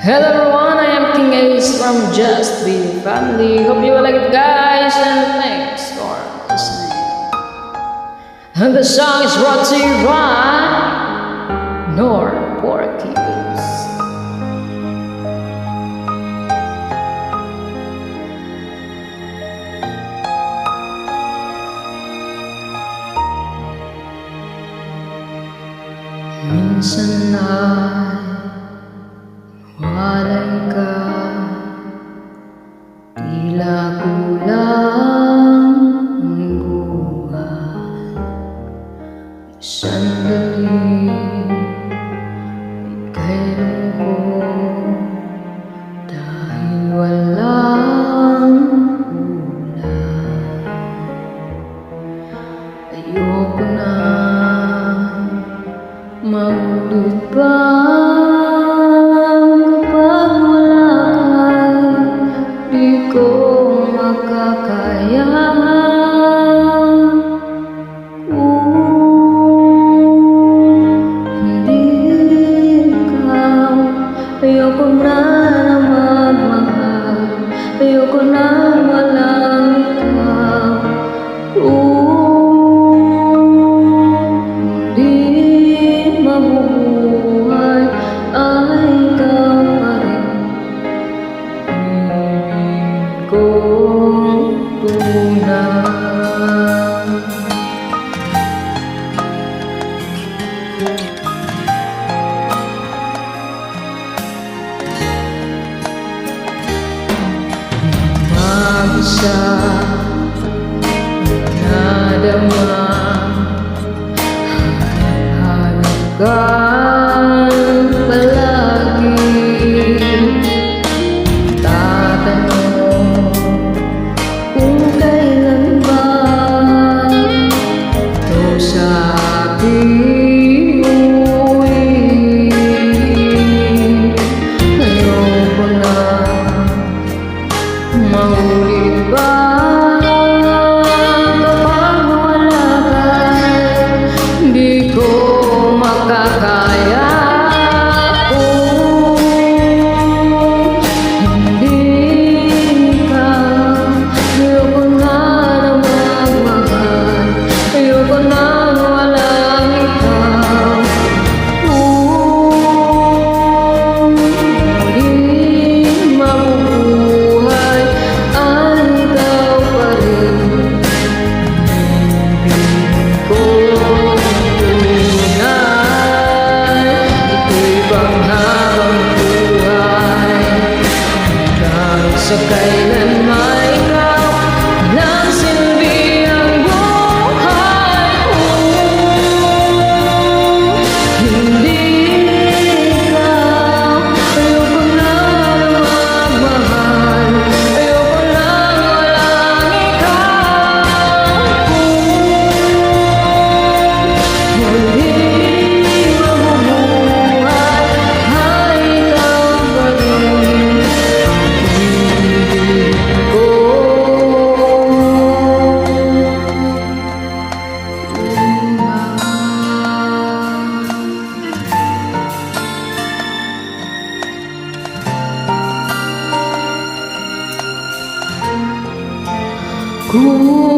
Hello everyone, I am King Ace from Just Be Family. Hope you will like it, guys, and thanks for listening. And the song is brought to you by Nor Porky Boots. Minsan ay walay ka, tila kulang ang buhay. Sandali ika'y lungkot dahil walang ulan. Ayoko na maulit pa kapag wala ka, di ko makakaya. Hindi ikaw, ayoko na magmahal, ayoko na walang ikaw. Mabubuhay ay ikaw pa rin, ibig kong tunay. Mag-isa nadama kan palagi, tatanong kung kailan ba ito sa aking uwi. Ayoko na maulit ba kapag wala ka, di ko makakaya. Hindi ikaw, ayoko na magmahal, ayoko na walang ikaw. Muling mabubuhay ay ikaw pa rin, ibig ko. Sa kailan may ikaw nang silbi ang buhay ko. Hindi ikaw, ayoko na magmahal, ayoko na walang ikaw. Muling mabubuhay ay ikaw pa rin. Cool.